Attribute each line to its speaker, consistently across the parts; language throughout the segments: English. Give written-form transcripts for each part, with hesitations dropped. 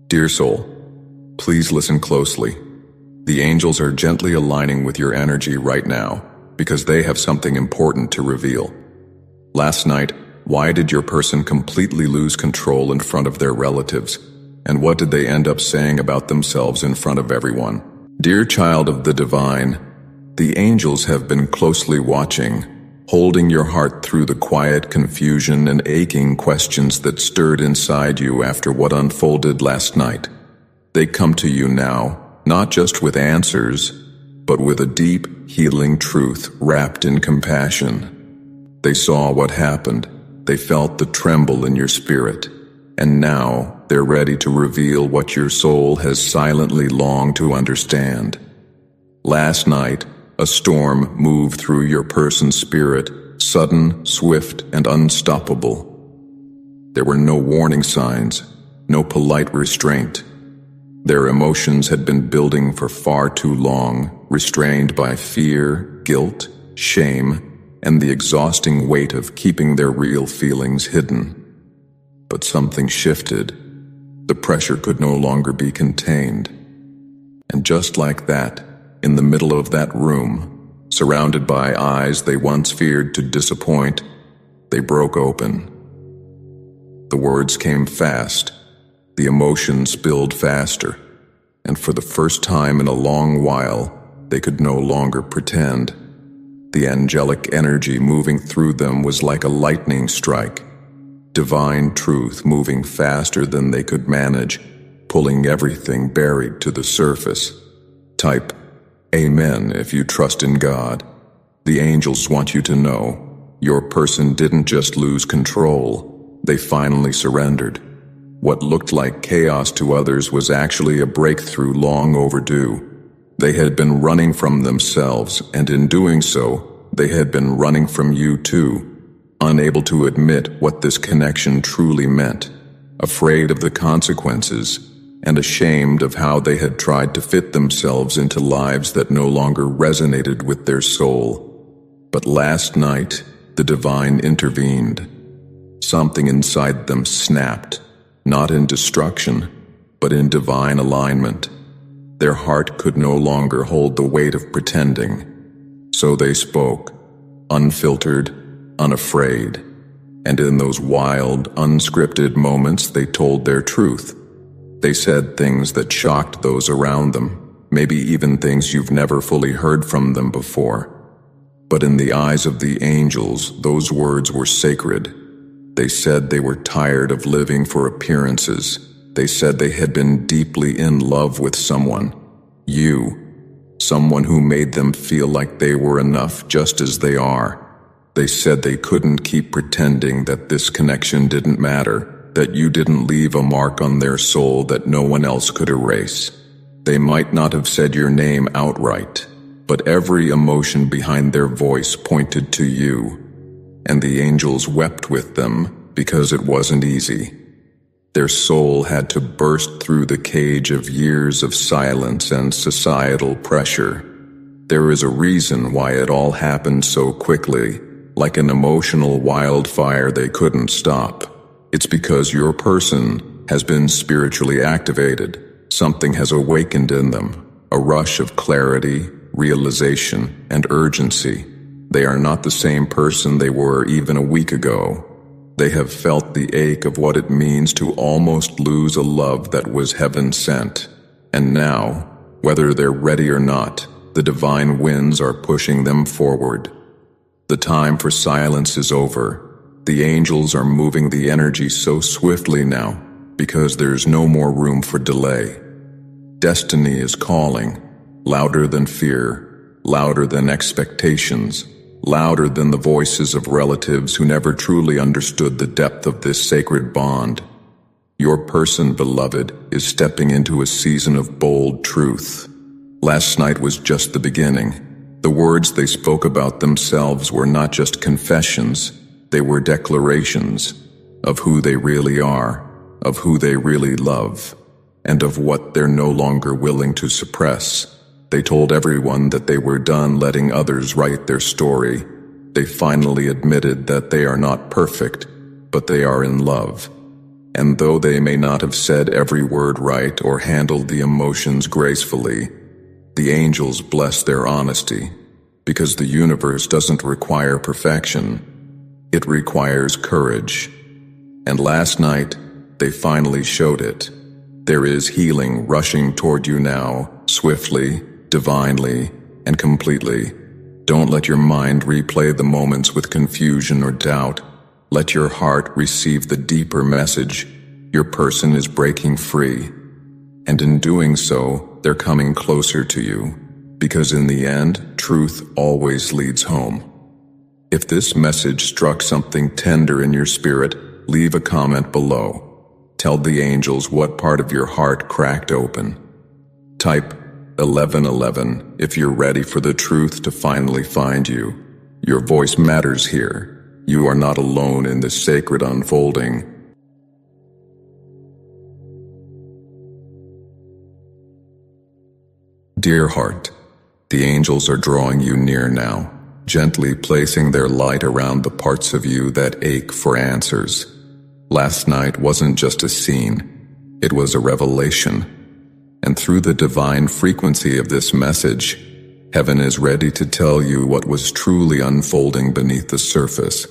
Speaker 1: Dear soul, please listen closely. The angels are gently aligning with your energy right now because they have something important to reveal. Last night, why did your person completely lose control in front of their relatives? And what did they end up saying about themselves in front of everyone? Dear child of the divine, the angels have been closely watching, holding your heart through the quiet confusion and aching questions that stirred inside you after what unfolded last night. They come to you now, not just with answers, but with a deep, healing truth wrapped in compassion. They saw what happened. They felt the tremble in your spirit. And now they're ready to reveal what your soul has silently longed to understand. Last night, a storm moved through your person's spirit, sudden, swift, and unstoppable. There were no warning signs, no polite restraint. Their emotions had been building for far too long, restrained by fear, guilt, shame, and the exhausting weight of keeping their real feelings hidden. But something shifted. The pressure could no longer be contained. And just like that, in the middle of that room, surrounded by eyes they once feared to disappoint, they broke open. The words came fast, the emotion spilled faster, and for the first time in a long while, they could no longer pretend. The angelic energy moving through them was like a lightning strike, divine truth moving faster than they could manage, pulling everything buried to the surface. Type Amen if you trust in God. The angels want you to know your person didn't just lose control, they finally surrendered. What looked like chaos to others was actually a breakthrough long overdue. They had been running from themselves, and in doing so, they had been running from you too, unable to admit what this connection truly meant, afraid of the consequences, and ashamed of how they had tried to fit themselves into lives that no longer resonated with their soul. But last night, the divine intervened. Something inside them snapped, not in destruction, but in divine alignment. Their heart could no longer hold the weight of pretending. So they spoke, unfiltered, unafraid. And in those wild, unscripted moments, they told their truth. They said things that shocked those around them, maybe even things you've never fully heard from them before. But in the eyes of the angels, those words were sacred. They said they were tired of living for appearances. They said they had been deeply in love with someone, you, someone who made them feel like they were enough just as they are. They said they couldn't keep pretending that this connection didn't matter, that you didn't leave a mark on their soul that no one else could erase. They might not have said your name outright, but every emotion behind their voice pointed to you, and the angels wept with them because it wasn't easy. Their soul had to burst through the cage of years of silence and societal pressure. There is a reason why it all happened so quickly, like an emotional wildfire they couldn't stop. It's because your person has been spiritually activated. Something has awakened in them, a rush of clarity, realization, and urgency. They are not the same person they were even a week ago. They have felt the ache of what it means to almost lose a love that was heaven sent. And now, whether they're ready or not, the divine winds are pushing them forward. The time for silence is over. The angels are moving the energy so swiftly now, because there's no more room for delay. Destiny is calling, louder than fear, louder than expectations, louder than the voices of relatives who never truly understood the depth of this sacred bond. Your person, beloved, is stepping into a season of bold truth. Last night was just the beginning. The words they spoke about themselves were not just confessions, they were declarations of who they really are, of who they really love, and of what they're no longer willing to suppress. They told everyone that they were done letting others write their story. They finally admitted that they are not perfect, but they are in love. And though they may not have said every word right or handled the emotions gracefully, the angels bless their honesty, because the universe doesn't require perfection. It requires courage. And last night, they finally showed it. There is healing rushing toward you now, swiftly, divinely, and completely. Don't let your mind replay the moments with confusion or doubt. Let your heart receive the deeper message. Your person is breaking free. And in doing so, they're coming closer to you. Because in the end, truth always leads home. If this message struck something tender in your spirit, leave a comment below. Tell the angels what part of your heart cracked open. Type 1111 if you're ready for the truth to finally find you. Your voice matters here. You are not alone in this sacred unfolding. Dear heart, the angels are drawing you near now, gently placing their light around the parts of you that ache for answers. Last night wasn't just a scene, it was a revelation. And through the divine frequency of this message, heaven is ready to tell you what was truly unfolding beneath the surface.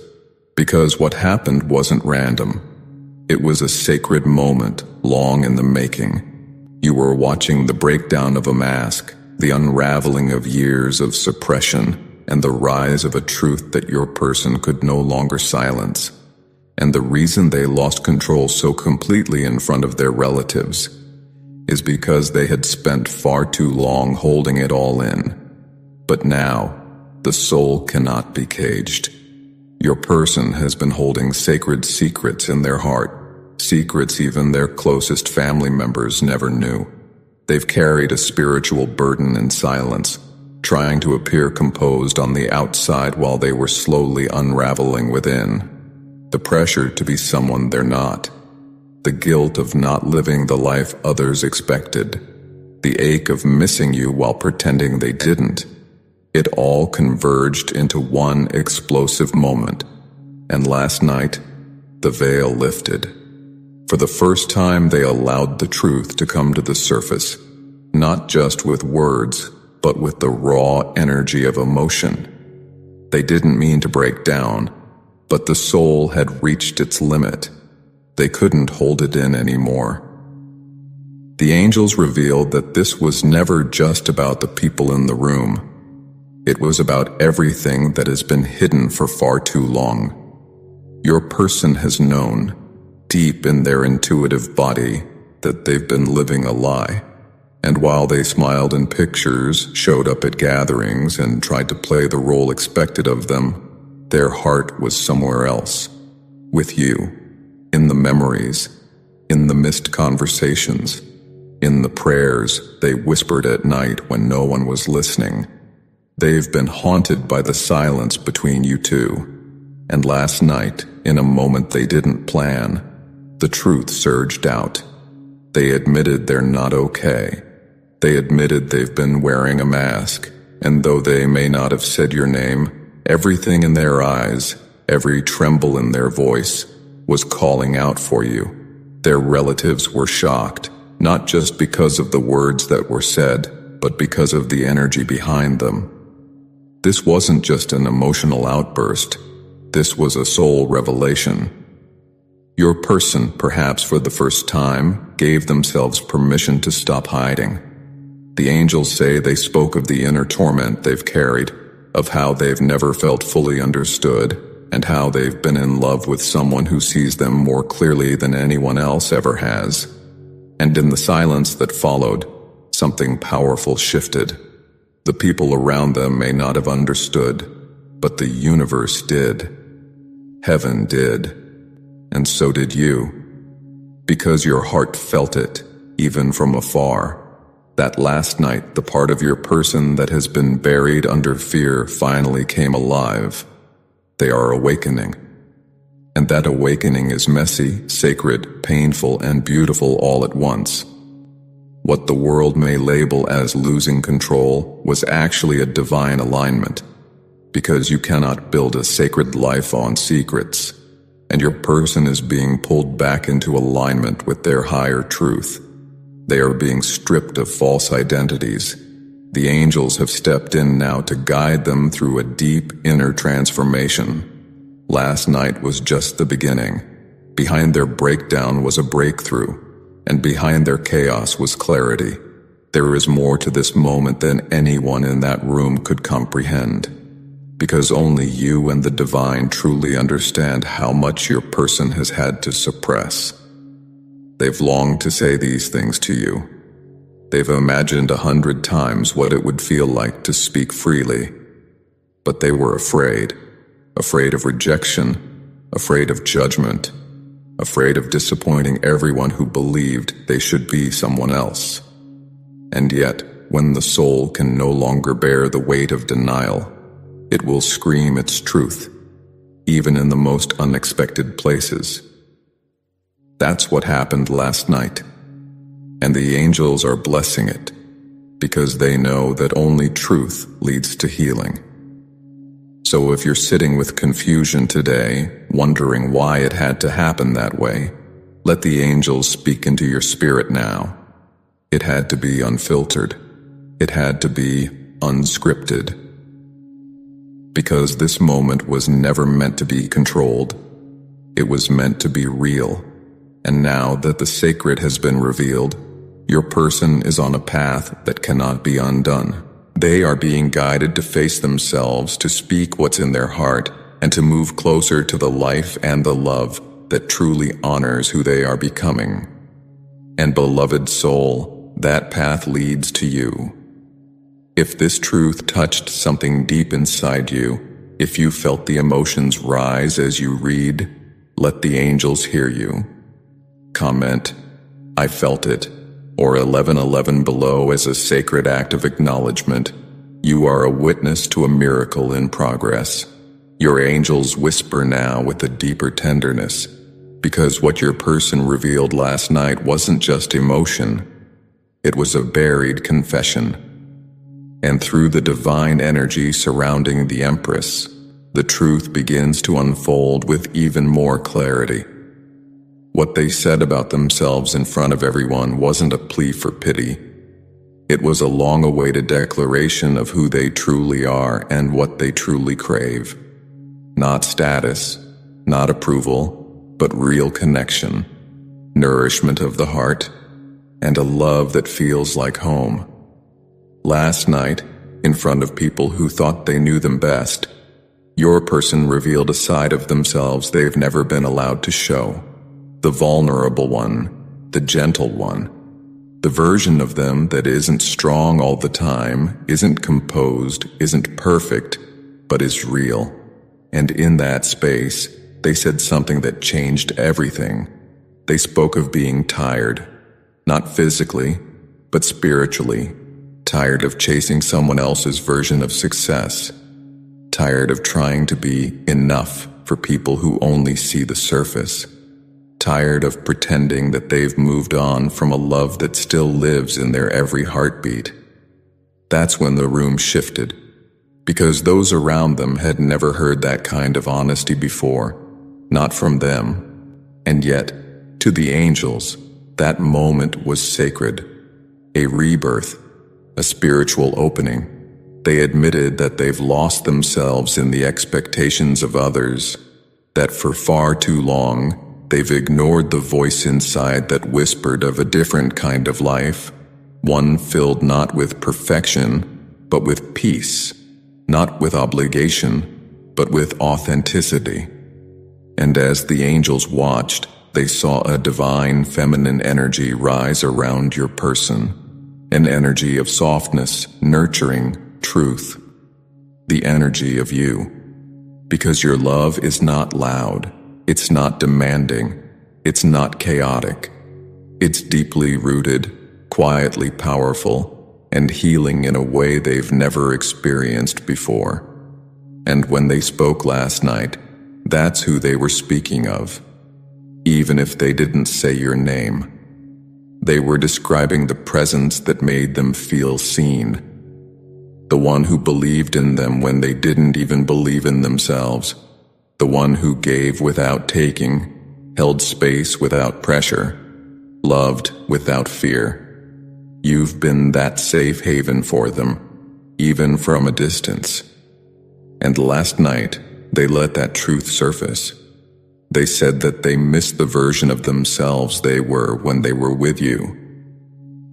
Speaker 1: Because what happened wasn't random. It was a sacred moment, long in the making. You were watching the breakdown of a mask, the unraveling of years of suppression, and the rise of a truth that your person could no longer silence. And the reason they lost control so completely in front of their relatives is because they had spent far too long holding it all in. But now, the soul cannot be caged. Your person has been holding sacred secrets in their heart, secrets even their closest family members never knew. They've carried a spiritual burden in silence, trying to appear composed on the outside while they were slowly unraveling within. The pressure to be someone they're not. The guilt of not living the life others expected. The ache of missing you while pretending they didn't. It all converged into one explosive moment. And last night, the veil lifted. For the first time, they allowed the truth to come to the surface, not just with words, but with the raw energy of emotion. They didn't mean to break down, but the soul had reached its limit. They couldn't hold it in anymore. The angels revealed that this was never just about the people in the room. It was about everything that has been hidden for far too long. Your person has known, deep in their intuitive body, that they've been living a lie. And while they smiled in pictures, showed up at gatherings, and tried to play the role expected of them, their heart was somewhere else. With you. In the memories, in the missed conversations, in the prayers they whispered at night when no one was listening. They've been haunted by the silence between you two. And last night, in a moment they didn't plan, the truth surged out. They admitted they're not okay. They admitted they've been wearing a mask, and though they may not have said your name, everything in their eyes, every tremble in their voice, was calling out for you. Their relatives were shocked, not just because of the words that were said, but because of the energy behind them. This wasn't just an emotional outburst. This was a soul revelation. Your person, perhaps for the first time, gave themselves permission to stop hiding. The angels say they spoke of the inner torment they've carried, of how they've never felt fully understood, and how they've been in love with someone who sees them more clearly than anyone else ever has. And in the silence that followed, something powerful shifted. The people around them may not have understood, but the universe did. Heaven did. And so did you. Because your heart felt it, even from afar. That last night, the part of your person that has been buried under fear finally came alive. They are awakening. And that awakening is messy, sacred, painful, and beautiful all at once. What the world may label as losing control was actually a divine alignment. Because you cannot build a sacred life on secrets. and your person is being pulled back into alignment with their higher truth. They are being stripped of false identities. The angels have stepped in now to guide them through a deep inner transformation. Last night was just the beginning. Behind their breakdown was a breakthrough, and behind their chaos was clarity. There is more to this moment than anyone in that room could comprehend, because only you and the divine truly understand how much your person has had to suppress. They've longed to say these things to you. They've imagined 100 times what it would feel like to speak freely. But they were afraid of rejection, afraid of judgment, afraid of disappointing everyone who believed they should be someone else. And yet, when the soul can no longer bear the weight of denial, it will scream its truth, even in the most unexpected places. That's what happened last night, and the angels are blessing it, because they know that only truth leads to healing. So if you're sitting with confusion today, wondering why it had to happen that way, let the angels speak into your spirit now. It had to be unfiltered. It had to be unscripted. Because this moment was never meant to be controlled. It was meant to be real. And now that the sacred has been revealed, your person is on a path that cannot be undone. They are being guided to face themselves, to speak what's in their heart, and to move closer to the life and the love that truly honors who they are becoming. And beloved soul, that path leads to you. If this truth touched something deep inside you, if you felt the emotions rise as you read, let the angels hear you. Comment, "I felt it," or 1111 below as a sacred act of acknowledgement. You are a witness to a miracle in progress. Your angels whisper now with a deeper tenderness, because what your person revealed last night wasn't just emotion. It was a buried confession. And through the divine energy surrounding the Empress, the truth begins to unfold with even more clarity. What they said about themselves in front of everyone wasn't a plea for pity. It was a long-awaited declaration of who they truly are and what they truly crave. Not status, not approval, but real connection, nourishment of the heart, and a love that feels like home. Last night, in front of people who thought they knew them best, your person revealed a side of themselves they've never been allowed to show. The vulnerable one, the gentle one, the version of them that isn't strong all the time, isn't composed, isn't perfect, but is real. And in that space, they said something that changed everything. They spoke of being tired, not physically, but spiritually, tired of chasing someone else's version of success, tired of trying to be enough for people who only see the surface. Tired of pretending that they've moved on from a love that still lives in their every heartbeat. That's when the room shifted, because those around them had never heard that kind of honesty before, not from them. And yet, to the angels, that moment was sacred, a rebirth, a spiritual opening. They admitted that they've lost themselves in the expectations of others, that for far too long, they've ignored the voice inside that whispered of a different kind of life, one filled not with perfection, but with peace, not with obligation, but with authenticity. And as the angels watched, they saw a divine feminine energy rise around your person, an energy of softness, nurturing, truth, the energy of you. Because your love is not loud. It's not demanding. It's not chaotic. It's deeply rooted, quietly powerful, and healing in a way they've never experienced before. And when they spoke last night, that's who they were speaking of. Even if they didn't say your name, they were describing the presence that made them feel seen. The one who believed in them when they didn't even believe in themselves. the one who gave without taking, held space without pressure, loved without fear. You've been that safe haven for them, even from a distance. And last night, they let that truth surface. They said that they missed the version of themselves they were when they were with you.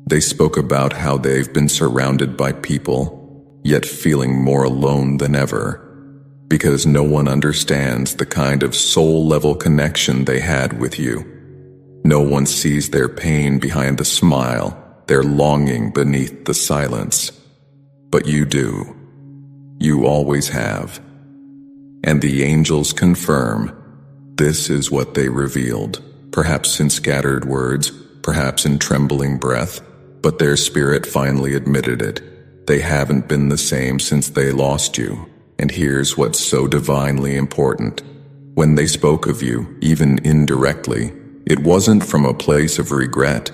Speaker 1: They spoke about how they've been surrounded by people, yet feeling more alone than ever, because no one understands the kind of soul-level connection they had with you. No one sees their pain behind the smile, their longing beneath the silence. But you do. You always have. And the angels confirm this is what they revealed, perhaps in scattered words, perhaps in trembling breath, but their spirit finally admitted it. They haven't been the same since they lost you. And here's what's so divinely important. When they spoke of you, even indirectly, it wasn't from a place of regret.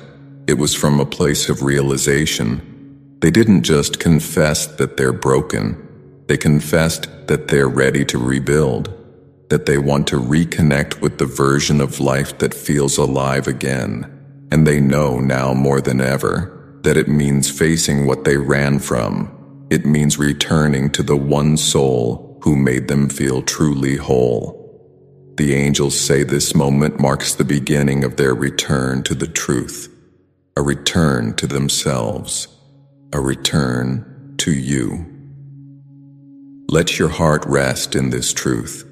Speaker 1: It was from a place of realization. They didn't just confess that they're broken. They confessed that they're ready to rebuild, that they want to reconnect with the version of life that feels alive again. And they know now more than ever that it means facing what they ran from. It means returning to the one soul who made them feel truly whole. The angels say this moment marks the beginning of their return to the truth, a return to themselves, a return to you. Let your heart rest in this truth.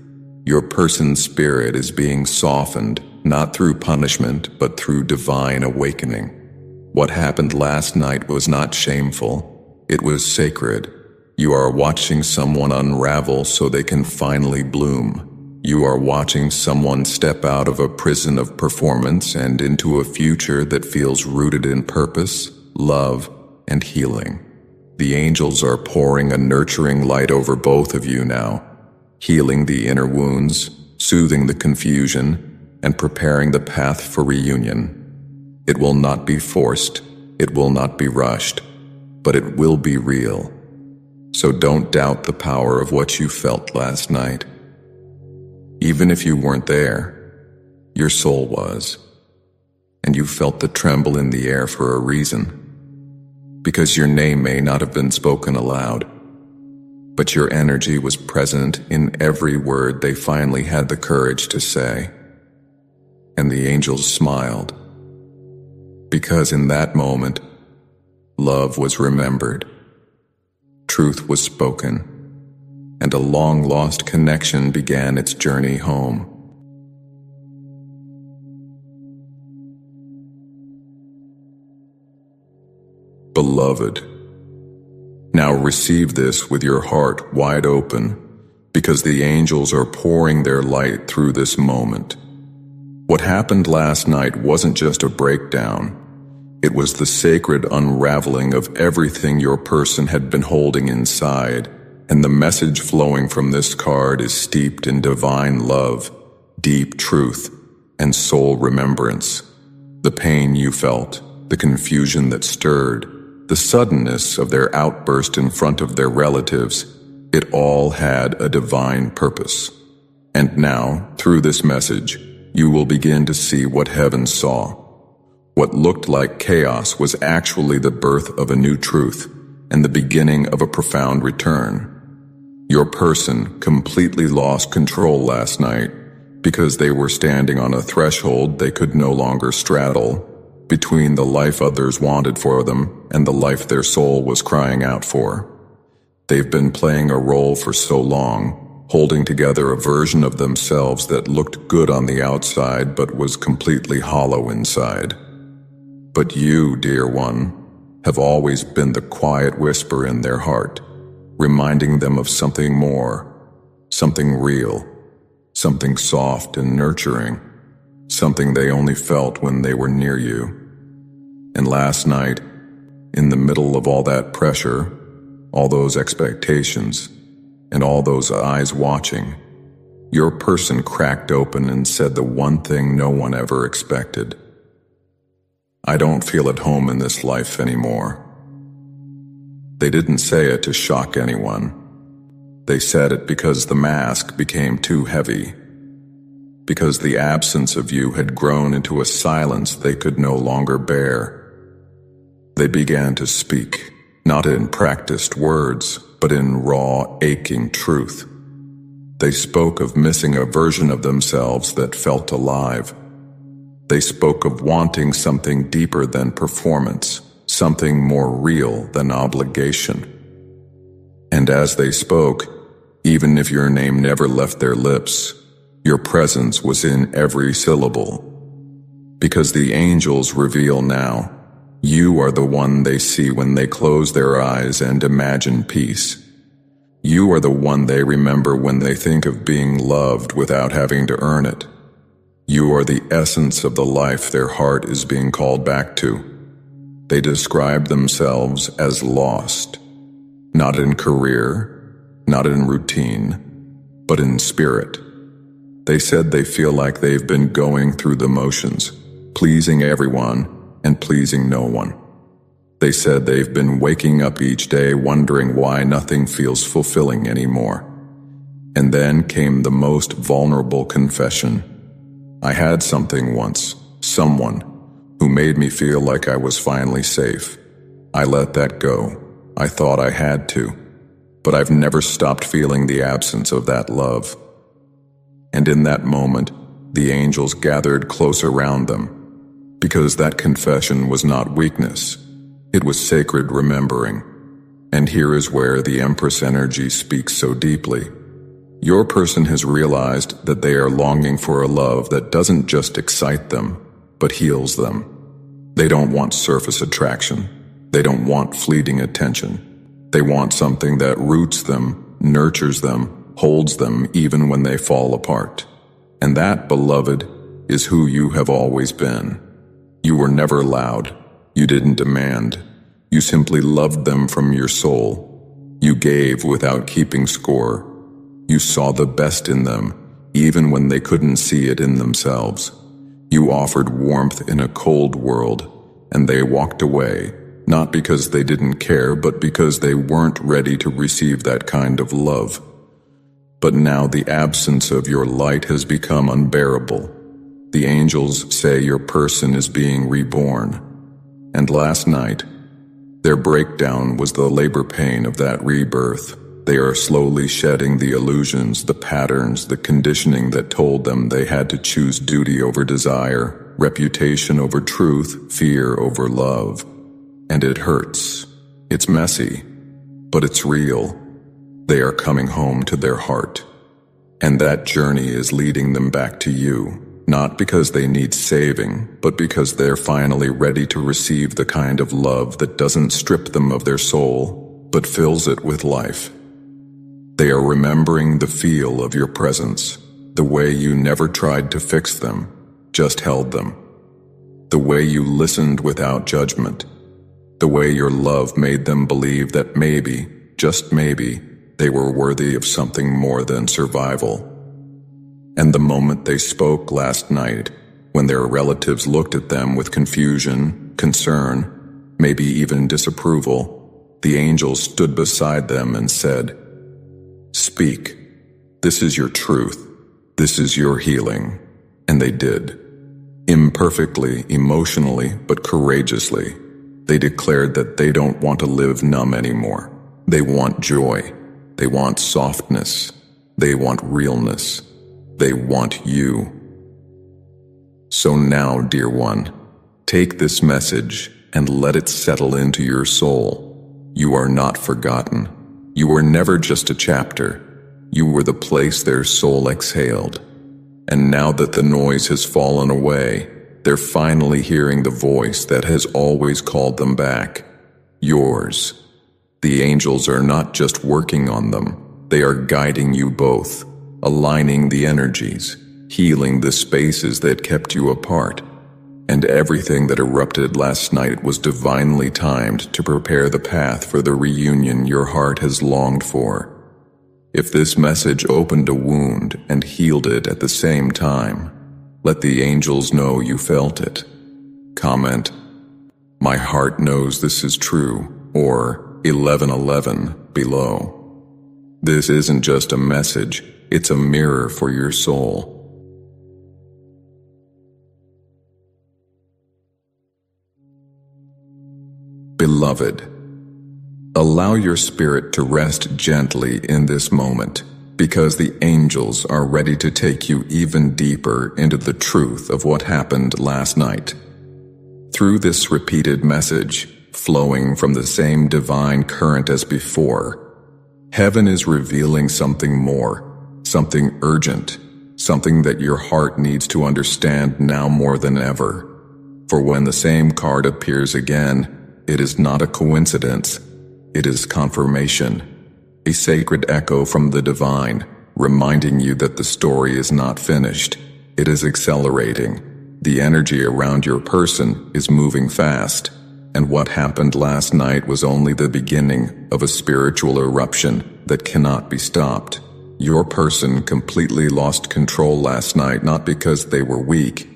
Speaker 1: Your person's spirit is being softened, not through punishment, but through divine awakening. What happened last night was not shameful. It was sacred. You are watching someone unravel so they can finally bloom. You are watching someone step out of a prison of performance and into a future that feels rooted in purpose, love, and healing. The angels are pouring a nurturing light over both of you now, healing the inner wounds, soothing the confusion, and preparing the path for reunion. It will not be forced, it will not be rushed, but it will be real. So don't doubt the power of what you felt last night. Even if you weren't there, your soul was, and you felt the tremble in the air for a reason. Because your name may not have been spoken aloud, but your energy was present in every word they finally had the courage to say. And the angels smiled, because in that moment, love was remembered, truth was spoken, and a long-lost connection began its journey home. Beloved, now receive this with your heart wide open, because the angels are pouring their light through this moment. What happened last night wasn't just a breakdown. It was the sacred unraveling of everything your person had been holding inside, and the message flowing from this card is steeped in divine love, deep truth, and soul remembrance. The pain you felt, the confusion that stirred, the suddenness of their outburst in front of their relatives, it all had a divine purpose. And now, through this message, you will begin to see what heaven saw. What looked like chaos was actually the birth of a new truth and the beginning of a profound return. Your person completely lost control last night because they were standing on a threshold they could no longer straddle, between the life others wanted for them and the life their soul was crying out for. They've been playing a role for so long, holding together a version of themselves that looked good on the outside but was completely hollow inside. But you, dear one, have always been the quiet whisper in their heart, reminding them of something more, something real, something soft and nurturing, something they only felt when they were near you. And last night, in the middle of all that pressure, all those expectations, and all those eyes watching, your person cracked open and said the one thing no one ever expected. I don't feel at home in this life anymore. They didn't say it to shock anyone. They said it because the mask became too heavy, because the absence of you had grown into a silence they could no longer bear. They began to speak, not in practiced words, but in raw, aching truth. They spoke of missing a version of themselves that felt alive. They spoke of wanting something deeper than performance, something more real than obligation. And as they spoke, even if your name never left their lips, your presence was in every syllable. Because the angels reveal now, you are the one they see when they close their eyes and imagine peace. You are the one they remember when they think of being loved without having to earn it. You are the essence of the life their heart is being called back to. They describe themselves as lost, not in career, not in routine, but in spirit. They said they feel like they've been going through the motions, pleasing everyone and pleasing no one. They said they've been waking up each day wondering why nothing feels fulfilling anymore. And then came the most vulnerable confession. I had something once, someone, who made me feel like I was finally safe. I let that go. I thought I had to. But I've never stopped feeling the absence of that love. And in that moment, the angels gathered close around them, because that confession was not weakness. It was sacred remembering. And here is where the Empress energy speaks so deeply. Your person has realized that they are longing for a love that doesn't just excite them, but heals them. They don't want surface attraction. They don't want fleeting attention. They want something that roots them, nurtures them, holds them even when they fall apart. And that, beloved, is who you have always been. You were never loud. You didn't demand. You simply loved them from your soul. You gave without keeping score. You saw the best in them, even when they couldn't see it in themselves. You offered warmth in a cold world, and they walked away, not because they didn't care, but because they weren't ready to receive that kind of love. But now the absence of your light has become unbearable. The angels say your person is being reborn. And last night, their breakdown was the labor pain of that rebirth. They are slowly shedding the illusions, the patterns, the conditioning that told them they had to choose duty over desire, reputation over truth, fear over love. And it hurts. It's messy, but it's real. They are coming home to their heart. And that journey is leading them back to you. Not because they need saving, but because they're finally ready to receive the kind of love that doesn't strip them of their soul, but fills it with life. They are remembering the feel of your presence, the way you never tried to fix them, just held them. The way you listened without judgment. The way your love made them believe that maybe, just maybe, they were worthy of something more than survival. And the moment they spoke last night, when their relatives looked at them with confusion, concern, maybe even disapproval, the angels stood beside them and said, "Speak. This is your truth. This is your healing." And they did. Imperfectly, emotionally, but courageously. They declared that they don't want to live numb anymore. They want joy. They want softness. They want realness. They want you. So now, dear one, take this message and let it settle into your soul. You are not forgotten. You were never just a chapter. You were the place their soul exhaled. And now that the noise has fallen away, they're finally hearing the voice that has always called them back. Yours. The angels are not just working on them. They are guiding you both. Aligning the energies, healing the spaces that kept you apart, and everything that erupted last night was divinely timed to prepare the path for the reunion your heart has longed for. If this message opened a wound and healed it at the same time, let the angels know you felt it. Comment, "My heart knows this is true," or 1111 below. This isn't just a message, it's a mirror for your soul. Beloved, allow your spirit to rest gently in this moment, because the angels are ready to take you even deeper into the truth of what happened last night. Through this repeated message, flowing from the same divine current as before, heaven is revealing something more, something urgent, something that your heart needs to understand now more than ever. For when the same card appears again, it is not a coincidence, it is confirmation, a sacred echo from the divine, reminding you that the story is not finished, it is accelerating. The energy around your person is moving fast, and what happened last night was only the beginning of a spiritual eruption that cannot be stopped. Your person completely lost control last night, not because they were weak,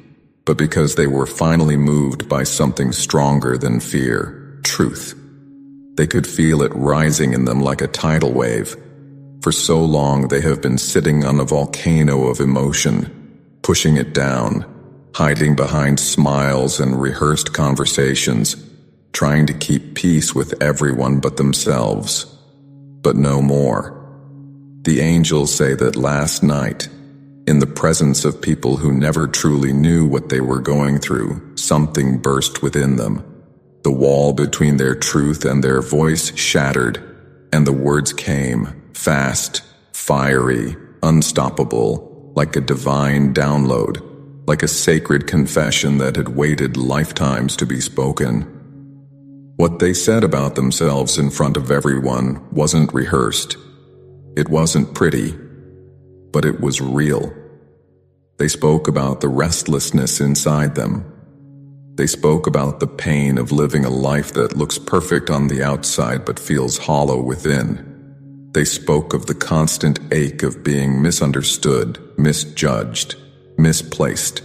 Speaker 1: but because they were finally moved by something stronger than fear. Truth. They could feel it rising in them like a tidal wave. For so long they have been sitting on a volcano of emotion, pushing it down, hiding behind smiles and rehearsed conversations, trying to keep peace with everyone but themselves. But no more. The angels say that last night, in the presence of people who never truly knew what they were going through, something burst within them. The wall between their truth and their voice shattered, and the words came, fast, fiery, unstoppable, like a divine download, like a sacred confession that had waited lifetimes to be spoken. What they said about themselves in front of everyone wasn't rehearsed. It wasn't pretty, but it was real. They spoke about the restlessness inside them. They spoke about the pain of living a life that looks perfect on the outside but feels hollow within. They spoke of the constant ache of being misunderstood, misjudged, misplaced.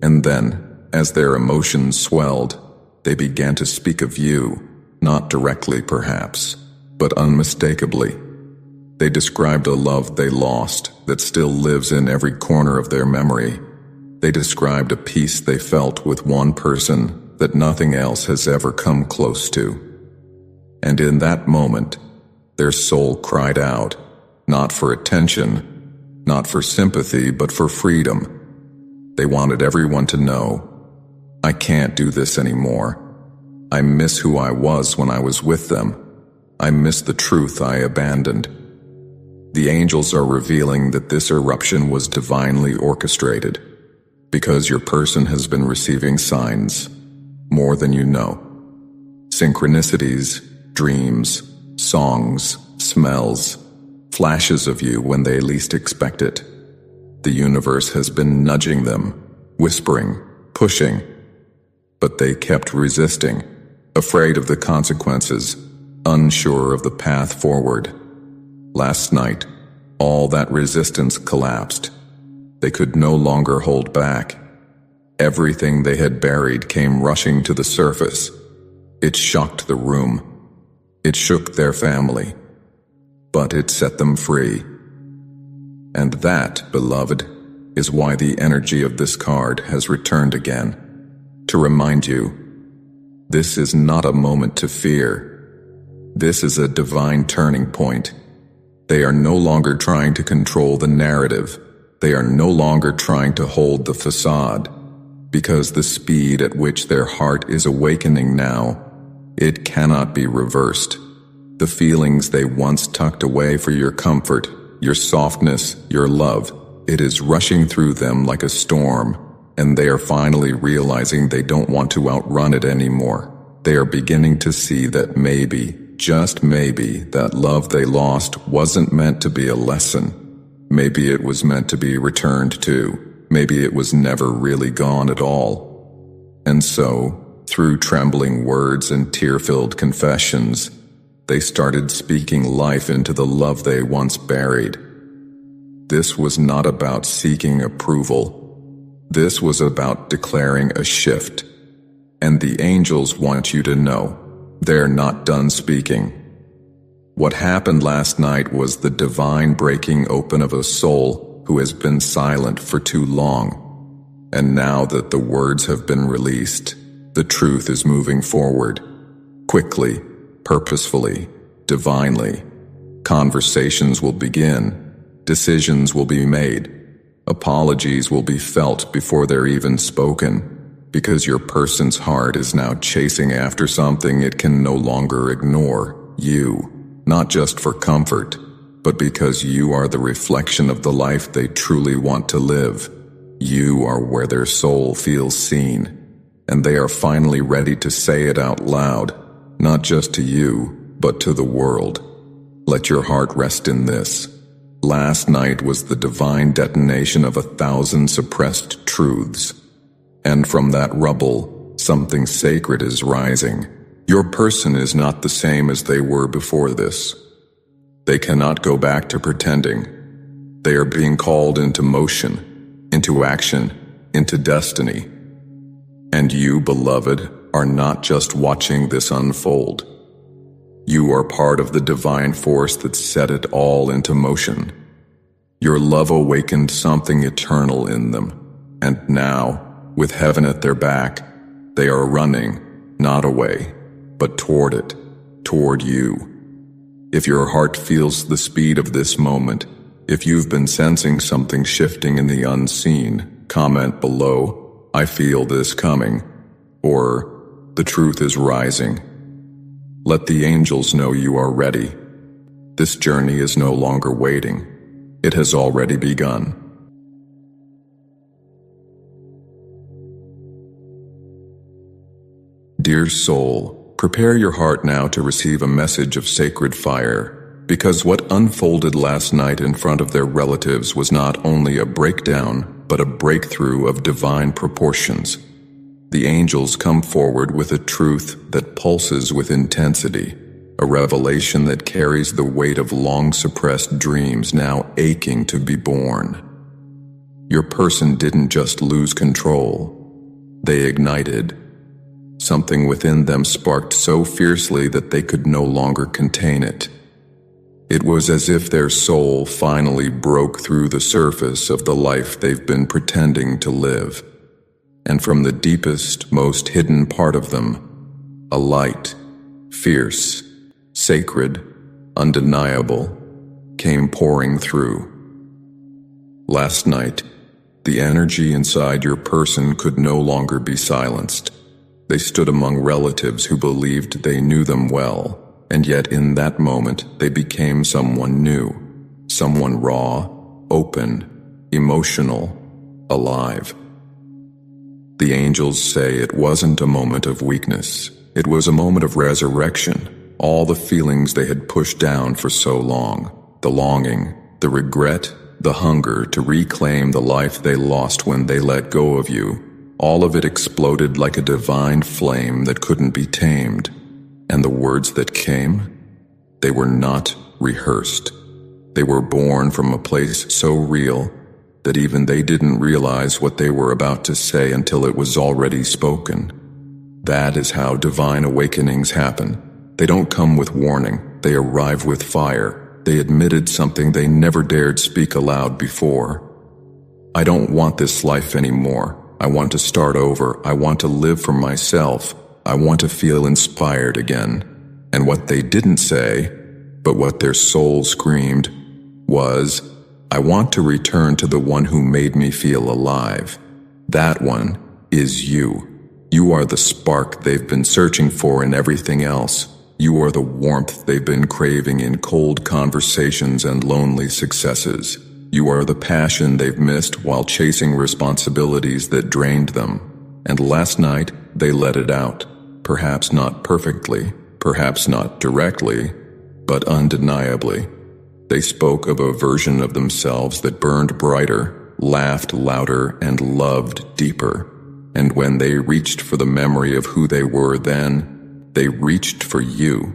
Speaker 1: And then, as their emotions swelled, they began to speak of you, not directly perhaps, but unmistakably. They described a love they lost that still lives in every corner of their memory. They described a peace they felt with one person that nothing else has ever come close to. And in that moment, their soul cried out, not for attention, not for sympathy, but for freedom. They wanted everyone to know, I can't do this anymore. I miss who I was when I was with them. I miss the truth I abandoned. The angels are revealing that this eruption was divinely orchestrated, because your person has been receiving signs, more than you know. Synchronicities, dreams, songs, smells, flashes of you when they least expect it. The universe has been nudging them, whispering, pushing, but they kept resisting, afraid of the consequences, unsure of the path forward. Last night, all that resistance collapsed. They could no longer hold back. Everything they had buried came rushing to the surface. It shocked the room. It shook their family. But it set them free. And that, beloved, is why the energy of this card has returned again. To remind you, this is not a moment to fear. This is a divine turning point. They are no longer trying to control the narrative. They are no longer trying to hold the facade, because the speed at which their heart is awakening now, it cannot be reversed. The feelings they once tucked away for your comfort, your softness, your love, it is rushing through them like a storm, and they are finally realizing they don't want to outrun it anymore. They are beginning to see that maybe, just maybe, that love they lost wasn't meant to be a lesson. Maybe it was meant to be returned to. Maybe it was never really gone at all. And so, through trembling words and tear-filled confessions, they started speaking life into the love they once buried. This was not about seeking approval. This was about declaring a shift. And the angels want you to know, they're not done speaking. What happened last night was the divine breaking open of a soul who has been silent for too long. And now that the words have been released, the truth is moving forward. Quickly, purposefully, divinely. Conversations will begin. Decisions will be made. Apologies will be felt before they're even spoken, because your person's heart is now chasing after something it can no longer ignore. You, not just for comfort, but because you are the reflection of the life they truly want to live. You are where their soul feels seen, and they are finally ready to say it out loud, not just to you, but to the world. Let your heart rest in this. Last night was the divine detonation of 1,000 suppressed truths. And from that rubble, something sacred is rising. Your person is not the same as they were before this. They cannot go back to pretending. They are being called into motion, into action, into destiny. And you, beloved, are not just watching this unfold. You are part of the divine force that set it all into motion. Your love awakened something eternal in them, and now, with heaven at their back, they are running, not away, but toward it, toward you. If your heart feels the speed of this moment, if you've been sensing something shifting in the unseen, comment below, "I feel this coming," or "The truth is rising." Let the angels know you are ready. This journey is no longer waiting. It has already begun. Dear soul, prepare your heart now to receive a message of sacred fire, because what unfolded last night in front of their relatives was not only a breakdown, but a breakthrough of divine proportions. The angels come forward with a truth that pulses with intensity, a revelation that carries the weight of long-suppressed dreams now aching to be born. Your person didn't just lose control. They ignited. Something within them sparked so fiercely that they could no longer contain it. It was as if their soul finally broke through the surface of the life they've been pretending to live. And from the deepest, most hidden part of them, a light, fierce, sacred, undeniable, came pouring through. Last night, the energy inside your person could no longer be silenced. They stood among relatives who believed they knew them well, and yet in that moment they became someone new, someone raw, open, emotional, alive. The angels say it wasn't a moment of weakness. It was a moment of resurrection. All the feelings they had pushed down for so long, the longing, the regret, the hunger to reclaim the life they lost when they let go of you, all of it exploded like a divine flame that couldn't be tamed. And the words that came? They were not rehearsed. They were born from a place so real that even they didn't realize what they were about to say until it was already spoken. That is how divine awakenings happen. They don't come with warning. They arrive with fire. They admitted something they never dared speak aloud before. I don't want this life anymore. I want to start over. I want to live for myself. I want to feel inspired again. And what they didn't say, but what their soul screamed, was, I want to return to the one who made me feel alive. That one is you. You are the spark they've been searching for in everything else. You are the warmth they've been craving in cold conversations and lonely successes. You are the passion they've missed while chasing responsibilities that drained them. And last night, they let it out. Perhaps not perfectly, perhaps not directly, but undeniably. They spoke of a version of themselves that burned brighter, laughed louder, and loved deeper. And when they reached for the memory of who they were then, they reached for you.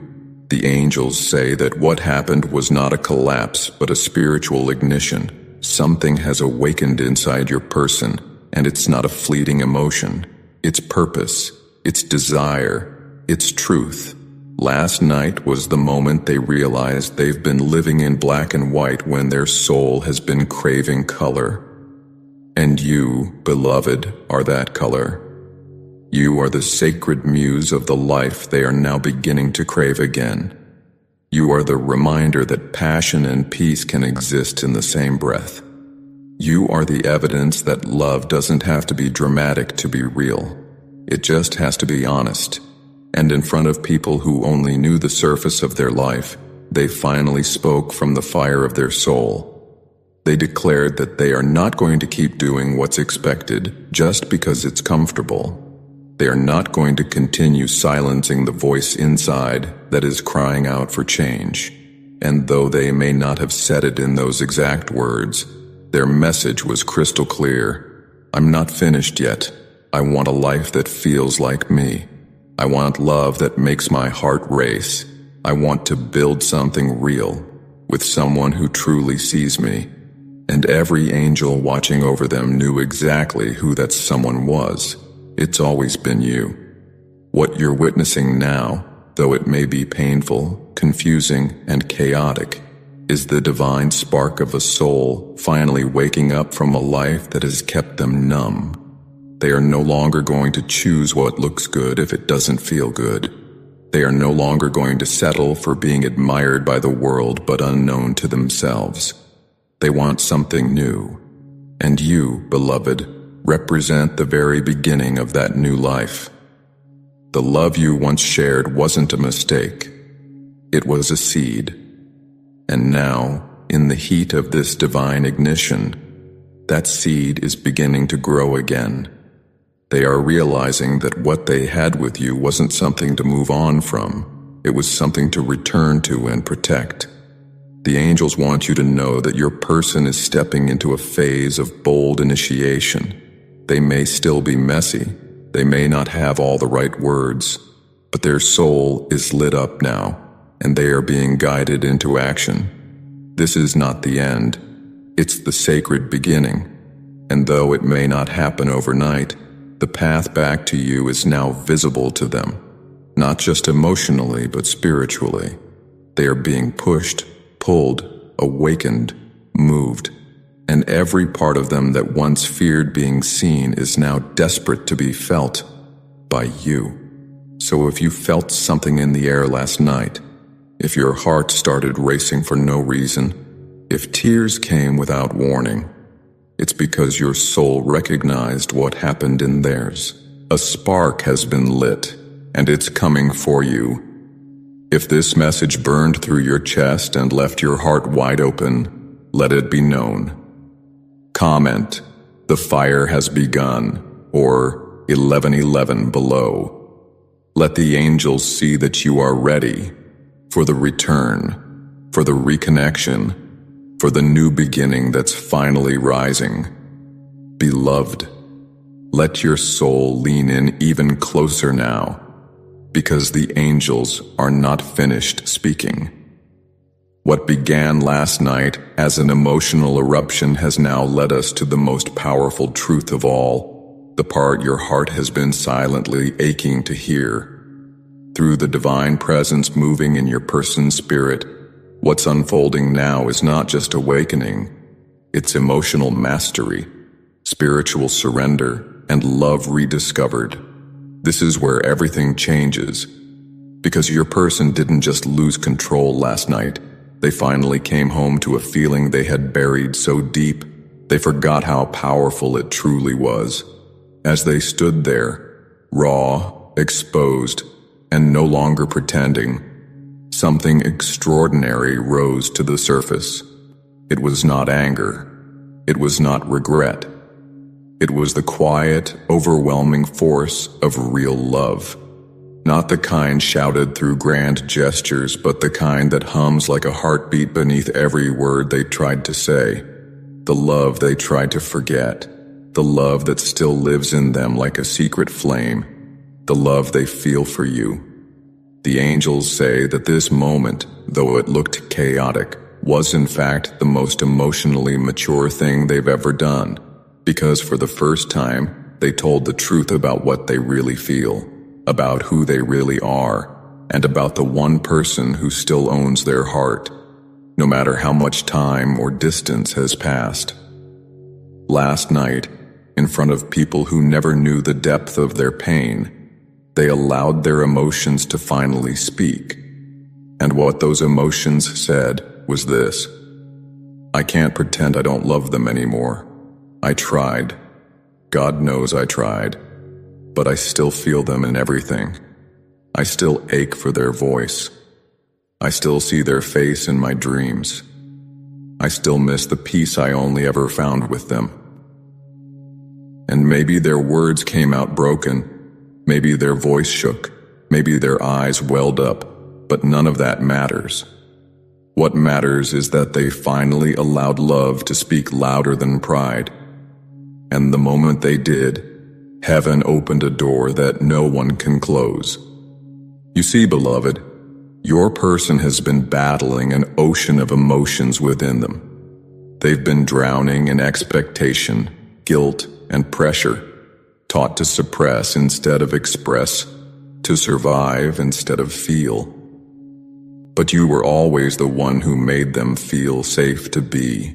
Speaker 1: The angels say that what happened was not a collapse, but a spiritual ignition. Something has awakened inside your person, and it's not a fleeting emotion. It's purpose, it's desire, it's truth. Last night was the moment they realized they've been living in black and white when their soul has been craving color. And you, beloved, are that color. You are the sacred muse of the life they are now beginning to crave again. You are the reminder that passion and peace can exist in the same breath. You are the evidence that love doesn't have to be dramatic to be real. It just has to be honest. And in front of people who only knew the surface of their life, they finally spoke from the fire of their soul. They declared that they are not going to keep doing what's expected just because it's comfortable. They are not going to continue silencing the voice inside that is crying out for change. And though they may not have said it in those exact words, their message was crystal clear. I'm not finished yet. I want a life that feels like me. I want love that makes my heart race. I want to build something real with someone who truly sees me. And every angel watching over them knew exactly who that someone was. It's always been you. What you're witnessing now, though it may be painful, confusing, and chaotic, is the divine spark of a soul finally waking up from a life that has kept them numb. They are no longer going to choose what looks good if it doesn't feel good. They are no longer going to settle for being admired by the world but unknown to themselves. They want something new. And you, beloved, represent the very beginning of that new life. The love you once shared wasn't a mistake. It was a seed. And now, in the heat of this divine ignition, that seed is beginning to grow again. They are realizing that what they had with you wasn't something to move on from. It was something to return to and protect. The angels want you to know that your person is stepping into a phase of bold initiation. They may still be messy. They may not have all the right words, but their soul is lit up now, and they are being guided into action. This is not the end. It's the sacred beginning. And though it may not happen overnight, the path back to you is now visible to them, not just emotionally, but spiritually. They are being pushed, pulled, awakened, moved, and every part of them that once feared being seen is now desperate to be felt by you. So if you felt something in the air last night, if your heart started racing for no reason, if tears came without warning, it's because your soul recognized what happened in theirs. A spark has been lit, and it's coming for you. If this message burned through your chest and left your heart wide open, let it be known. Comment, "The fire has begun," or 1111 below. Let the angels see that you are ready for the return, for the reconnection, for the new beginning that's finally rising. Beloved, let your soul lean in even closer now, because the angels are not finished speaking. What began last night as an emotional eruption has now led us to the most powerful truth of all, the part your heart has been silently aching to hear. Through the divine presence moving in your person's spirit, what's unfolding now is not just awakening, it's emotional mastery, spiritual surrender, and love rediscovered. This is where everything changes, because your person didn't just lose control last night. They finally came home to a feeling they had buried so deep, they forgot how powerful it truly was. As they stood there, raw, exposed, and no longer pretending, something extraordinary rose to the surface. It was not anger. It was not regret. It was the quiet, overwhelming force of real love. Not the kind shouted through grand gestures, but the kind that hums like a heartbeat beneath every word they tried to say. The love they tried to forget. The love that still lives in them like a secret flame. The love they feel for you. The angels say that this moment, though it looked chaotic, was in fact the most emotionally mature thing they've ever done, because for the first time, they told the truth about what they really feel, about who they really are, and about the one person who still owns their heart, no matter how much time or distance has passed. Last night, in front of people who never knew the depth of their pain, they allowed their emotions to finally speak. And what those emotions said was this: I can't pretend I don't love them anymore. I tried. God knows I tried. But I still feel them in everything. I still ache for their voice. I still see their face in my dreams. I still miss the peace I only ever found with them. And maybe their words came out broken. Maybe their voice shook. Maybe their eyes welled up. But none of that matters. What matters is that they finally allowed love to speak louder than pride. And the moment they did, heaven opened a door that no one can close. You see, beloved, your person has been battling an ocean of emotions within them. They've been drowning in expectation, guilt, and pressure, taught to suppress instead of express, to survive instead of feel. But you were always the one who made them feel safe to be.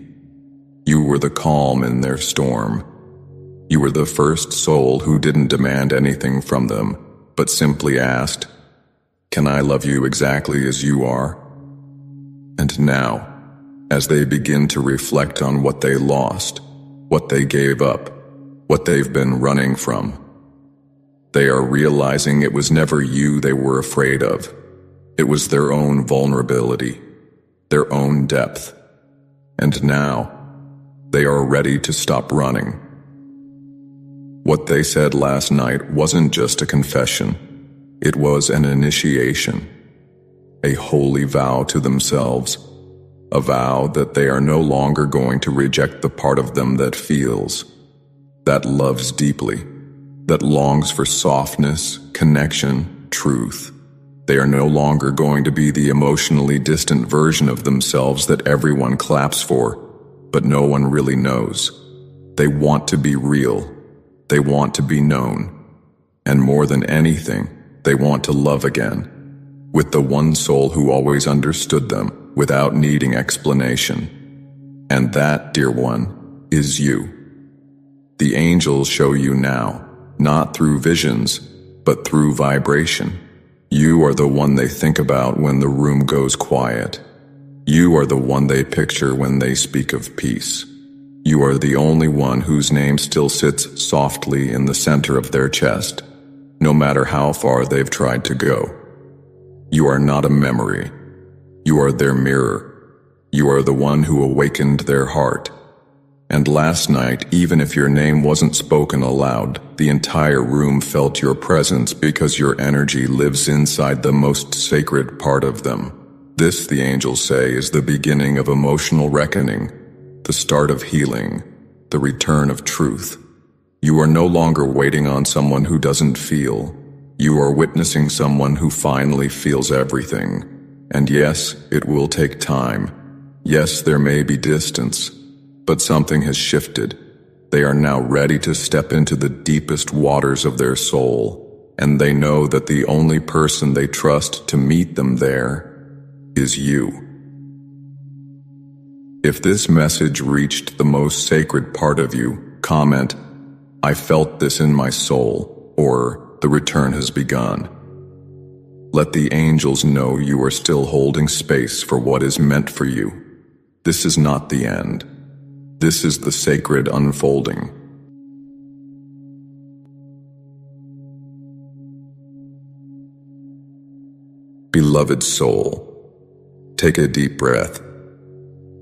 Speaker 1: You were the calm in their storm. You were the first soul who didn't demand anything from them, but simply asked, "Can I love you exactly as you are?" And now, as they begin to reflect on what they lost, what they gave up, what they've been running from, they are realizing it was never you they were afraid of. It was their own vulnerability, their own depth. And now, they are ready to stop running. What they said last night wasn't just a confession. It was an initiation, a holy vow to themselves, a vow that they are no longer going to reject the part of them that feels, that loves deeply, that longs for softness, connection, truth. They are no longer going to be the emotionally distant version of themselves that everyone claps for, but no one really knows. They want to be real. They want to be known. And more than anything, they want to love again, with the one soul who always understood them without needing explanation. And that, dear one, is you. The angels show you now, not through visions, but through vibration. You are the one they think about when the room goes quiet. You are the one they picture when they speak of peace. You are the only one whose name still sits softly in the center of their chest, no matter how far they've tried to go. You are not a memory. You are their mirror. You are the one who awakened their heart. And last night, even if your name wasn't spoken aloud, the entire room felt your presence because your energy lives inside the most sacred part of them. This, the angels say, is the beginning of emotional reckoning, the start of healing, the return of truth. You are no longer waiting on someone who doesn't feel. You are witnessing someone who finally feels everything. And yes, it will take time. Yes, there may be distance. But something has shifted. They are now ready to step into the deepest waters of their soul, and they know that the only person they trust to meet them there is you. If this message reached the most sacred part of you, comment, "I felt this in my soul," or "The return has begun." Let the angels know you are still holding space for what is meant for you. This is not the end. This is the sacred unfolding. Beloved soul, take a deep breath.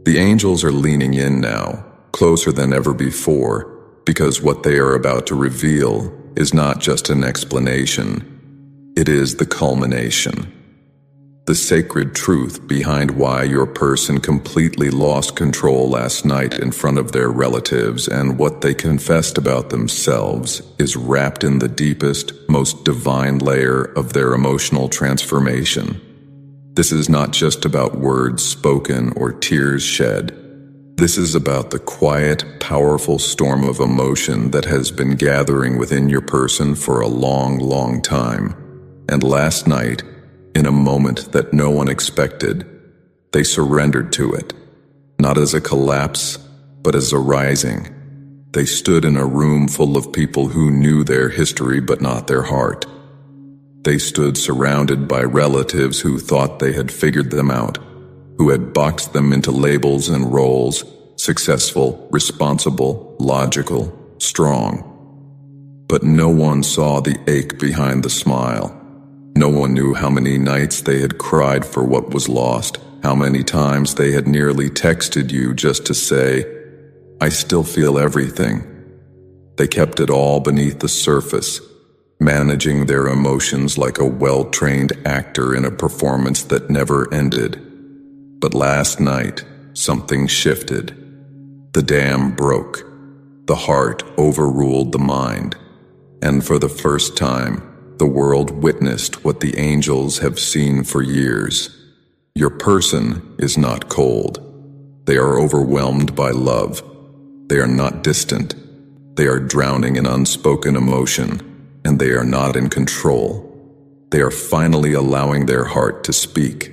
Speaker 1: The angels are leaning in now, closer than ever before, because what they are about to reveal is not just an explanation, it is the culmination. The sacred truth behind why your person completely lost control last night in front of their relatives and what they confessed about themselves is wrapped in the deepest, most divine layer of their emotional transformation. This is not just about words spoken or tears shed. This is about the quiet, powerful storm of emotion that has been gathering within your person for a long, long time. And last night, in a moment that no one expected. They surrendered to it, not as a collapse, but as a rising. They stood in a room full of people who knew their history but not their heart. They stood surrounded by relatives who thought they had figured them out, who had boxed them into labels and roles: successful, responsible, logical, strong. But no one saw the ache behind the smile. No one knew how many nights they had cried for what was lost, how many times they had nearly texted you just to say, "I still feel everything." They kept it all beneath the surface, managing their emotions like a well-trained actor in a performance that never ended. But last night, something shifted. The dam broke. The heart overruled the mind. And for the first time, the world witnessed what the angels have seen for years. Your person is not cold. They are overwhelmed by love. They are not distant. They are drowning in unspoken emotion, and they are not in control. They are finally allowing their heart to speak.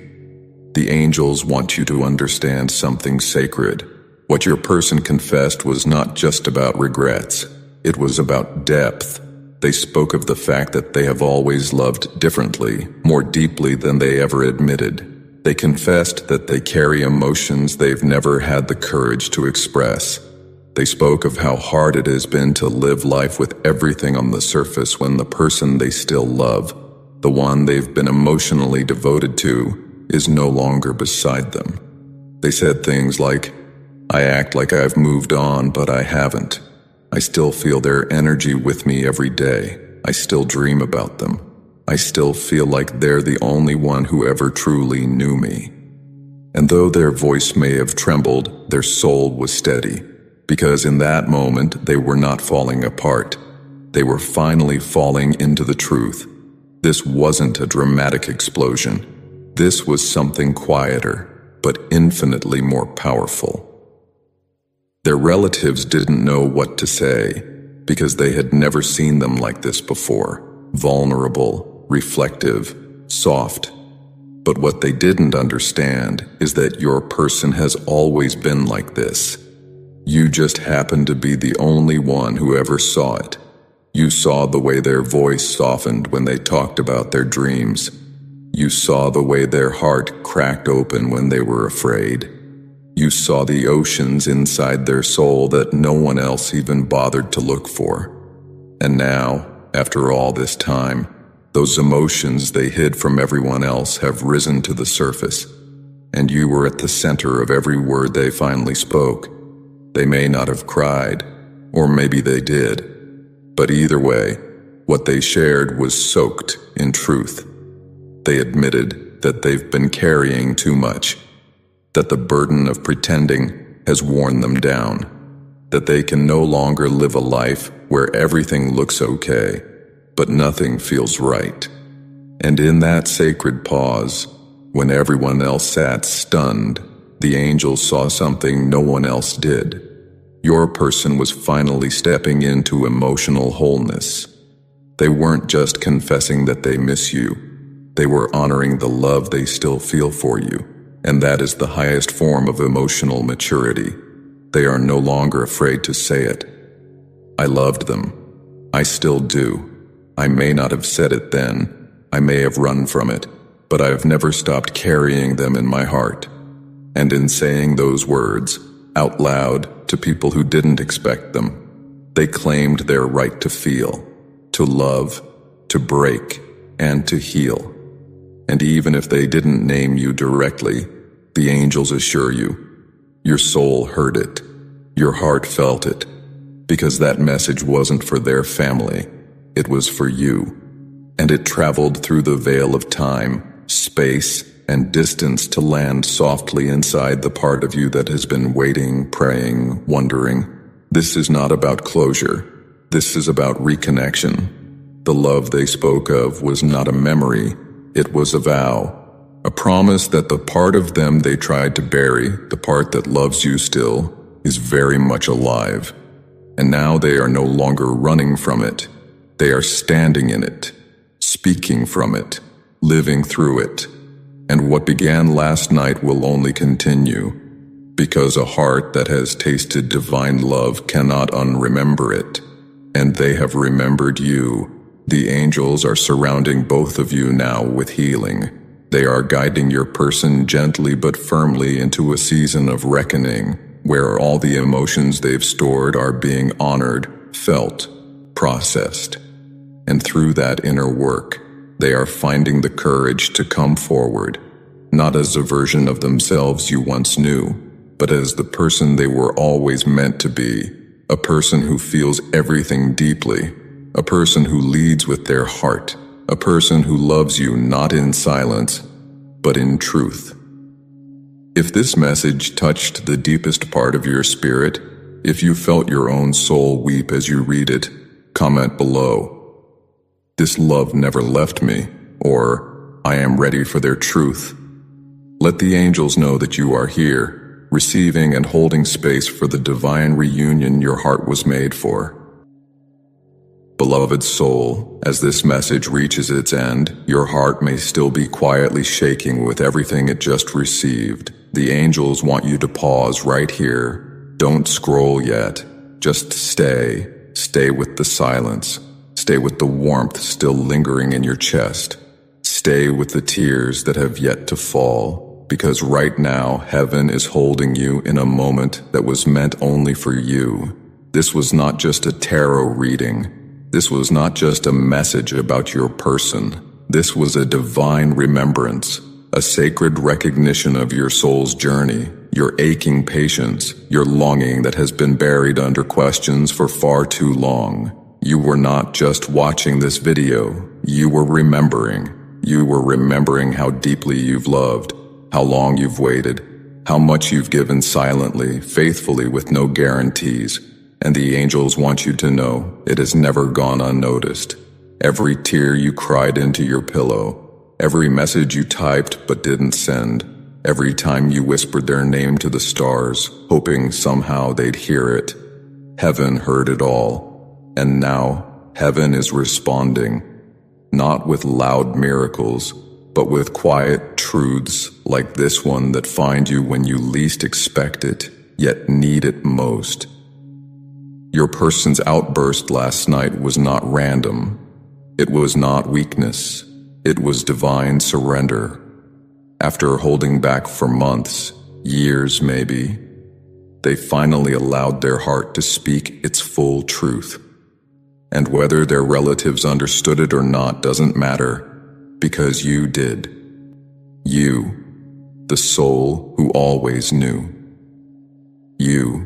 Speaker 1: The angels want you to understand something sacred. What your person confessed was not just about regrets. It was about depth. They spoke of the fact that they have always loved differently, more deeply than they ever admitted. They confessed that they carry emotions they've never had the courage to express. They spoke of how hard it has been to live life with everything on the surface when the person they still love, the one they've been emotionally devoted to, is no longer beside them. They said things like, "I act like I've moved on, but I haven't. I still feel their energy with me every day. I still dream about them. I still feel like they're the only one who ever truly knew me." And though their voice may have trembled, their soul was steady, because in that moment they were not falling apart. They were finally falling into the truth. This wasn't a dramatic explosion. This was something quieter, but infinitely more powerful. Their relatives didn't know what to say, because they had never seen them like this before. Vulnerable, reflective, soft. But what they didn't understand is that your person has always been like this. You just happened to be the only one who ever saw it. You saw the way their voice softened when they talked about their dreams. You saw the way their heart cracked open when they were afraid. You saw the oceans inside their soul that no one else even bothered to look for. And now, after all this time, those emotions they hid from everyone else have risen to the surface, and you were at the center of every word they finally spoke. They may not have cried, or maybe they did, but either way, what they shared was soaked in truth. They admitted that they've been carrying too much, that the burden of pretending has worn them down, that they can no longer live a life where everything looks okay, but nothing feels right. And in that sacred pause, when everyone else sat stunned, the angels saw something no one else did. Your person was finally stepping into emotional wholeness. They weren't just confessing that they miss you. They were honoring the love they still feel for you. And that is the highest form of emotional maturity. They are no longer afraid to say it. I loved them. I still do. I may not have said it then. I may have run from it. But I've never stopped carrying them in my heart. And in saying those words, out loud, to people who didn't expect them, they claimed their right to feel, to love, to break, and to heal. And even if they didn't name you directly, the angels assure you, your soul heard it, your heart felt it, because that message wasn't for their family, it was for you. And it traveled through the veil of time, space, and distance to land softly inside the part of you that has been waiting, praying, wondering. This is not about closure. This is about reconnection. The love they spoke of was not a memory. It was a vow, a promise that the part of them they tried to bury, the part that loves you still, is very much alive. And now they are no longer running from it. They are standing in it, speaking from it, living through it. And what began last night will only continue, because a heart that has tasted divine love cannot unremember it. And they have remembered you. The angels are surrounding both of you now with healing. They are guiding your person gently but firmly into a season of reckoning, where all the emotions they've stored are being honored, felt, processed. And through that inner work, they are finding the courage to come forward, not as a version of themselves you once knew, but as the person they were always meant to be, a person who feels everything deeply, a person who leads with their heart, a person who loves you not in silence, but in truth. If this message touched the deepest part of your spirit, if you felt your own soul weep as you read it, comment below, "This love never left me," or "I am ready for their truth." Let the angels know that you are here, receiving and holding space for the divine reunion your heart was made for. Beloved soul, as this message reaches its end, your heart may still be quietly shaking with everything it just received. The angels want you to pause right here. Don't scroll yet. Just stay. Stay with the silence. Stay with the warmth still lingering in your chest. Stay with the tears that have yet to fall, because right now heaven is holding you in a moment that was meant only for you. This was not just a tarot reading. This was not just a message about your person. This was a divine remembrance, a sacred recognition of your soul's journey, your aching patience, your longing that has been buried under questions for far too long. You were not just watching this video, you were remembering. You were remembering how deeply you've loved, how long you've waited, how much you've given silently, faithfully, with no guarantees. And the angels want you to know it has never gone unnoticed. Every tear you cried into your pillow, every message you typed but didn't send, every time you whispered their name to the stars, hoping somehow they'd hear it. Heaven heard it all, and now heaven is responding, not with loud miracles, but with quiet truths like this one that find you when you least expect it, yet need it most. Your person's outburst last night was not random. It was not weakness. It was divine surrender. After holding back for months, years maybe, they finally allowed their heart to speak its full truth. And whether their relatives understood it or not doesn't matter, because you did. You, the soul who always knew. You,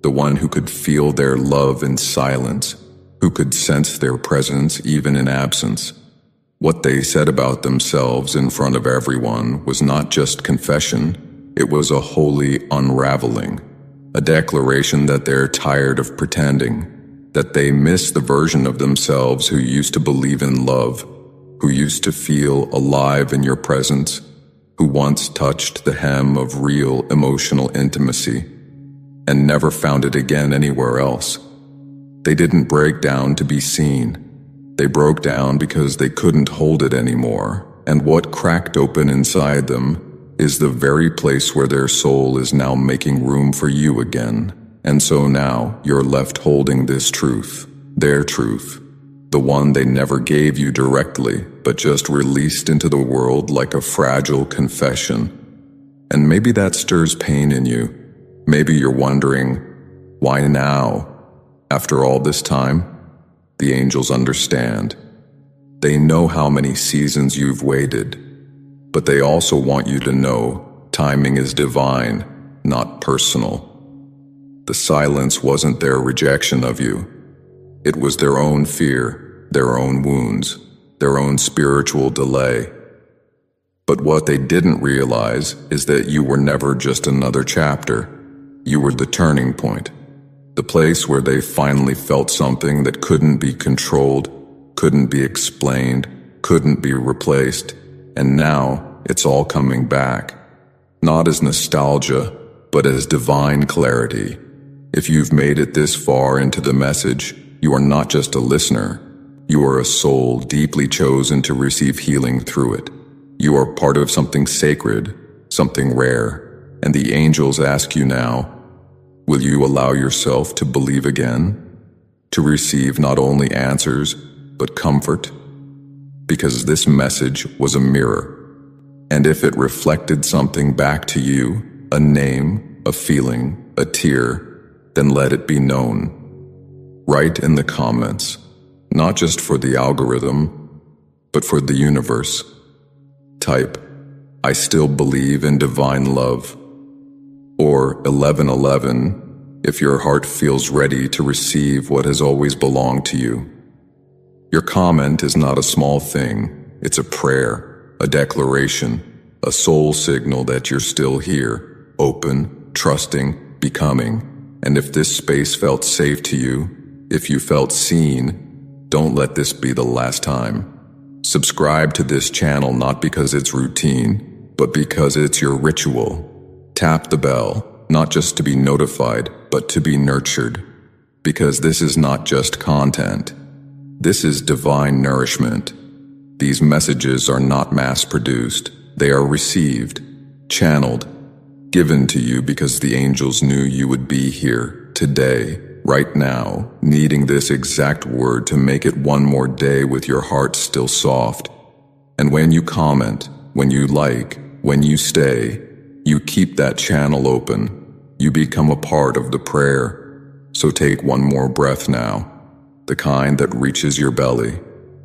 Speaker 1: the one who could feel their love in silence, who could sense their presence even in absence. What they said about themselves in front of everyone was not just confession, it was a holy unraveling, a declaration that they're tired of pretending, that they miss the version of themselves who used to believe in love, who used to feel alive in your presence, who once touched the hem of real emotional intimacy, and never found it again anywhere else. They didn't break down to be seen. They broke down because they couldn't hold it anymore, and what cracked open inside them is the very place where their soul is now making room for you again. And so now you're left holding this truth, their truth, the one they never gave you directly, but just released into the world like a fragile confession. And maybe that stirs pain in you. Maybe you're wondering, why now? After all this time? The angels understand. They know how many seasons you've waited, but they also want you to know timing is divine, not personal. The silence wasn't their rejection of you. It was their own fear, their own wounds, their own spiritual delay. But what they didn't realize is that you were never just another chapter. You were the turning point, the place where they finally felt something that couldn't be controlled, couldn't be explained, couldn't be replaced, and now it's all coming back. Not as nostalgia, but as divine clarity. If you've made it this far into the message, you are not just a listener. You are a soul deeply chosen to receive healing through it. You are part of something sacred, something rare, and the angels ask you now, will you allow yourself to believe again? To receive not only answers, but comfort? Because this message was a mirror, and if it reflected something back to you, a name, a feeling, a tear, then let it be known. Write in the comments, not just for the algorithm, but for the universe. Type, I still believe in divine love. Or 1111, if your heart feels ready to receive what has always belonged to you. Your comment is not a small thing. It's a prayer, a declaration, a soul signal that you're still here, open, trusting, becoming. And if this space felt safe to you, if you felt seen, don't let this be the last time. Subscribe to this channel not because it's routine, but because it's your ritual. Tap the bell, not just to be notified, but to be nurtured. Because this is not just content. This is divine nourishment. These messages are not mass-produced. They are received, channeled, given to you because the angels knew you would be here today, right now, needing this exact word to make it one more day with your heart still soft. And when you comment, when you like, when you stay, you keep that channel open. You become a part of the prayer. So take one more breath now, the kind that reaches your belly,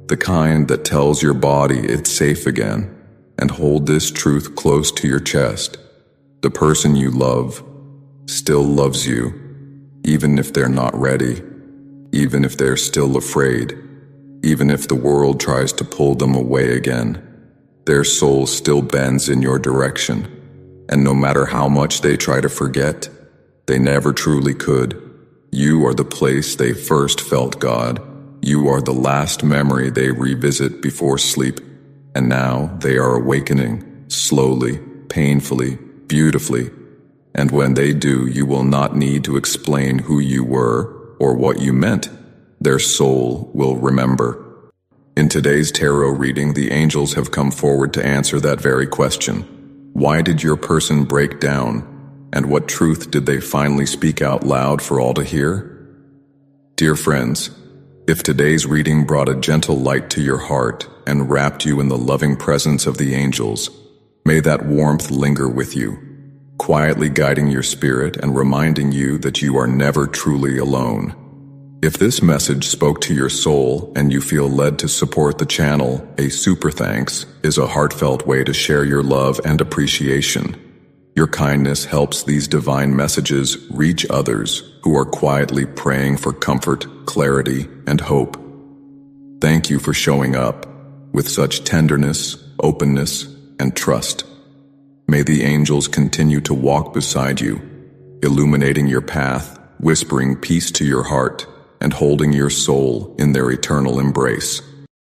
Speaker 1: the kind that tells your body it's safe again, and hold this truth close to your chest. The person you love still loves you, even if they're not ready, even if they're still afraid, even if the world tries to pull them away again. Their soul still bends in your direction, and no matter how much they try to forget, they never truly could. You are the place they first felt God. You are the last memory they revisit before sleep, and now they are awakening, slowly, painfully, beautifully. And when they do, you will not need to explain who you were or what you meant. Their soul will remember. In today's tarot reading, the angels have come forward to answer that very question. Why did your person break down? And what truth did they finally speak out loud for all to hear? Dear friends, if today's reading brought a gentle light to your heart and wrapped you in the loving presence of the angels, may that warmth linger with you, quietly guiding your spirit and reminding you that you are never truly alone. If this message spoke to your soul and you feel led to support the channel, a super thanks is a heartfelt way to share your love and appreciation. Your kindness helps these divine messages reach others who are quietly praying for comfort, clarity, and hope. Thank you for showing up with such tenderness, openness, and trust. May the angels continue to walk beside you, illuminating your path, whispering peace to your heart, and holding your soul in their eternal embrace.